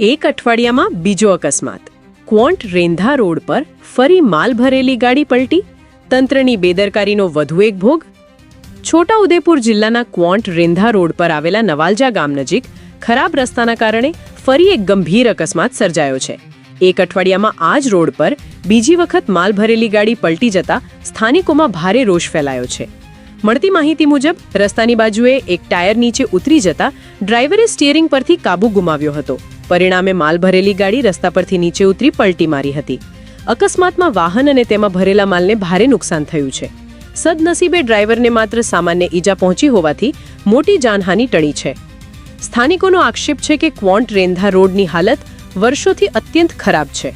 એક અઠવાડિયામાં બીજો અકસ્માત. ક્વોન્ટ રેંધા રોડ પર ફરી માલ ભરેલી ગાડી પલટી, તંત્રની બેદરકારીનો વધુ એક ભોગ. છોટાઉદેપુર જિલ્લાના ક્વોન્ટ રેંધા રોડ પર આવેલા નવાલજા ગામ નજીક ખરાબ રસ્તાના કારણે ફરી એક ગંભીર અકસ્માત સર્જાયો છે. એક અઠવાડિયામાં આ જ રોડ પર બીજી વખત માલ ભરેલી ગાડી પલટી જતા સ્થાનિકોમાં ભારે રોષ ફેલાયો છે. મળતી માહિતી મુજબ રસ્તાની બાજુએ એક ટાયર નીચે ઉતરી જતા ડ્રાઈવરે સ્ટીયરિંગ પરથી કાબુ ગુમાવ્યો હતો. પરિણામે માલ ભરેલી ગાડી રસ્તા પરથી નીચે ઉતરી પલટી મારી હતી. અકસ્માતમાં વાહન અને તેમાં ભરેલા માલને ભારે નુકસાન થયું છે. સદનસીબે ડ્રાઈવરને માત્ર સામાન્ય ઈજા પહોંચી હોવાથી મોટી જાનહાનિ ટળી છે. સ્થાનિકોનો આક્ષેપ છે કે ક્વોન્ટ રેંધા રોડની હાલત વર્ષોથી અત્યંત ખરાબ છે.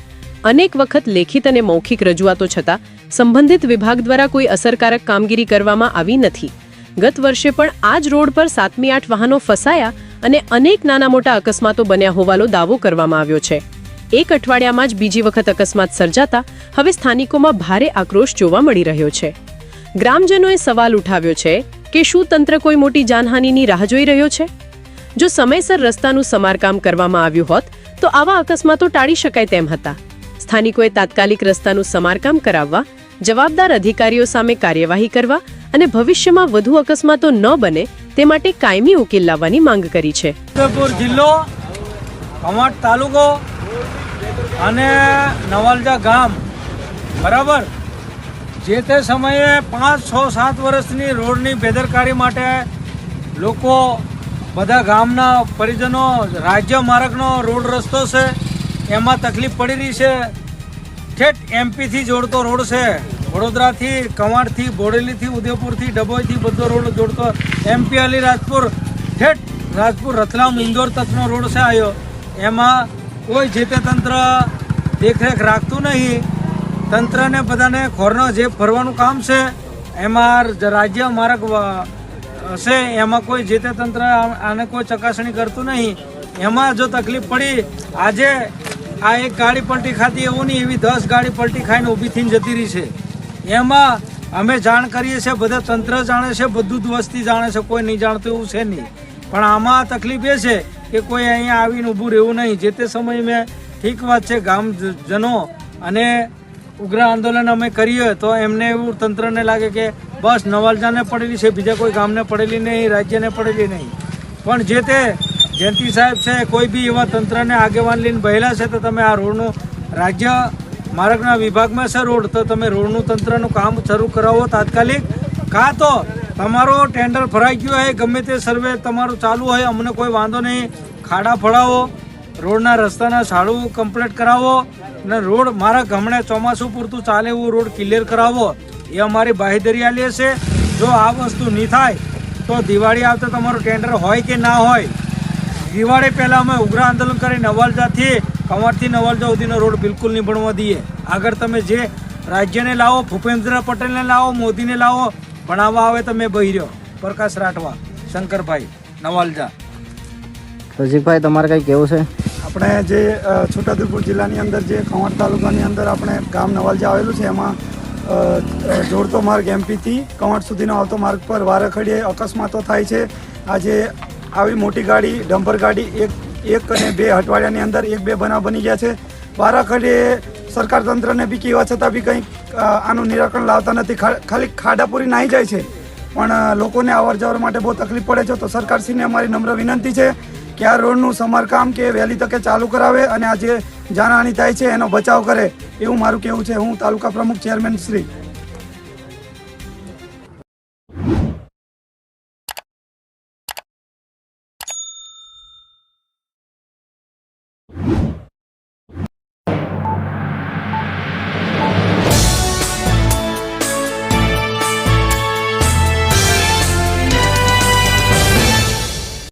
અનેક વખત લેખિત અને મૌખિક રજૂઆતો છતાં સંબંધિત વિભાગ દ્વારા કોઈ અસરકારક કામગીરી કરવામાં આવી નથી. ગત વર્ષે પણ આ જ રોડ પર 7-8 વાહનો ફસાયા અને અનેક નાના મોટા અકસ્માતો બન્યા હોવાનો દાવો કરવામાં આવ્યો છે. એક અઠવાડિયામાં જ બીજી વખત અકસ્માત સર્જાતા હવે સ્થાનિકોમાં ભારે આક્રોશ જોવા મળી રહ્યો છે. ગ્રામજનોએ સવાલ ઉઠાવ્યો છે કે શું તંત્ર કોઈ મોટી જાનહાનિની રાહ જોઈ રહ્યો છે? જો સમયસર રસ્તાનું સમારકામ કરવામાં આવ્યું હોત તો આવા અકસ્માતો ટાળી શકાય તેમ હતા. સ્થાનિકોએ તાત્કાલિક રસ્તાનું સમારકામ કરાવવા, જવાબદાર અધિકારીઓ સામે કાર્યવાહી કરવા અને ભવિષ્યમાં વધુ અકસ્માતો ન બને તે માટે કાયમી ઉકેલ લાવવાની માંગ કરી છે. છોટાઉદેપુર જિલ્લો, કવાંટ તાલુકો અને નવાલજા ગામ બરાબર જે તે સમયે 5, 6, 7 વર્ષની રોડની બેદરકારી માટે લોકો બધા ગામના પરિજનો રાજ્ય માર્ગનો રોડ રસ્તો છે એમાં તકલીફ પડી રહી છે. ઠેઠ એમપીથી જોડતો રોડ છે, વડોદરાથી, કવાંટથી, બોડેલીથી, ઉદયપુરથી, ડભોઈથી બધો રોડ જોડતો એમપી અલીરાજપુર ઠેઠ રાજપુર રતલામ ઇન્દોર તકનો રોડ છે આવ્યો. એમાં કોઈ જે તે તંત્ર દેખરેખ રાખતું નહીં. તંત્રને બધાને ખોરનો જે ભરવાનું કામ છે એમાં રાજ્ય માર્ગ છે એમાં કોઈ જે તે તંત્ર આને કોઈ ચકાસણી કરતું નહીં. એમાં જો તકલીફ પડી, આજે આ એક ગાડી પલટી ખાતી એવું નહીં, એવી 10 ગાડી પલટી ખાઈને ઊભી થઈને જતી રહી છે. એમાં અમે જાણ કરીએ છીએ, બધા તંત્ર જાણે છે, બધું જ વસ્તી જાણે છે, કોઈ નહીં જાણતું એવું છે નહીં. પણ આમાં તકલીફ એ છે કે કોઈ અહીંયા આવીને ઊભું રહેવું નહીં. જે તે સમયે મેં ઠીક વાત છે, ગામજનો અને ઉગ્ર આંદોલન અમે કરીએ તો એમને એવું તંત્રને લાગે કે બસ નવાલજાને પડેલી છે, બીજા કોઈ ગામને પડેલી નહીં, રાજ્યને પડેલી નહીં. પણ જે તે જયંતિ સાહેબ છે, કોઈ બી એવા તંત્રને આગેવાન લઈને બહેલા છે તો તમે આ રોડનું રાજ્ય માર્ગના વિભાગમાં છે રોડ, તો તમે રોડનું તંત્રનું કામ શરૂ કરાવો તાત્કાલિક. કાં તો તમારો ટેન્ડર ભરાઈ ગયો હોય, ગમે તે સર્વે તમારું ચાલુ હોય, અમને કોઈ વાંધો નહીં, ખાડા ફળાવો, રોડના રસ્તાના સાડું કમ્પ્લીટ કરાવો અને રોડ મારા ગામડે ચોમાસું પૂરતું ચાલે એવું રોડ ક્લિયર કરાવો. એ અમારી બાંહેધરી આલીએ છે. જો આ વસ્તુ નહીં થાય તો દિવાળી આવતા તમારું ટેન્ડર હોય કે ના હોય, દિવાળી પહેલાં અમે ઉગ્ર આંદોલન કરી નવાલજાથી કવાંટથી નવાલજા સુધીનો રોડ બિલકુલ નહીં બનવા દઈએ. આગળ તમે જે રાજ્યને લાવો, ભૂપેન્દ્ર પટેલને લાવો, મોદીને લાવો, ભણાવવા આવે તો મેં બહિર્યો. પ્રકાશ રાઠવા, શંકરભાઈ, નવાલજા. રસિકભાઈ, તમારે કંઈ કહેવું છે? આપણે જે છોટાઉદેપુર જિલ્લાની અંદર જે કવાંટ તાલુકાની અંદર આપણે ગામ નવાલજા આવેલું છે એમાં જોડતો માર્ગ એમપીથી કવાંટ સુધીનો આવતો માર્ગ પર વારાઘડીએ અકસ્માતો થાય છે. આજે આવી મોટી ગાડી, ડમ્પર ગાડી એક અને 2 અઠવાડિયાની અંદર 1-2 બનાવ બની ગયા છે. વારાઘડીએ સરકાર તંત્રને બી કહેવા છતાં બી કંઈ આનું નિરાકરણ લાવતા નથી. ખાલી ખાડા પૂરી નાહી જાય છે, પણ લોકોને અવર જવર માટે બહુ તકલીફ પડે છે. તો સરકારશ્રીને અમારી નમ્ર વિનંતી છે કે આ રોડનું સમારકામ કે વહેલી તકે ચાલુ કરાવે અને આ જે જાનહાનિ થાય છે એનો બચાવ કરે, એવું મારું કહેવું છે. હું તાલુકા પ્રમુખ ચેરમેન શ્રી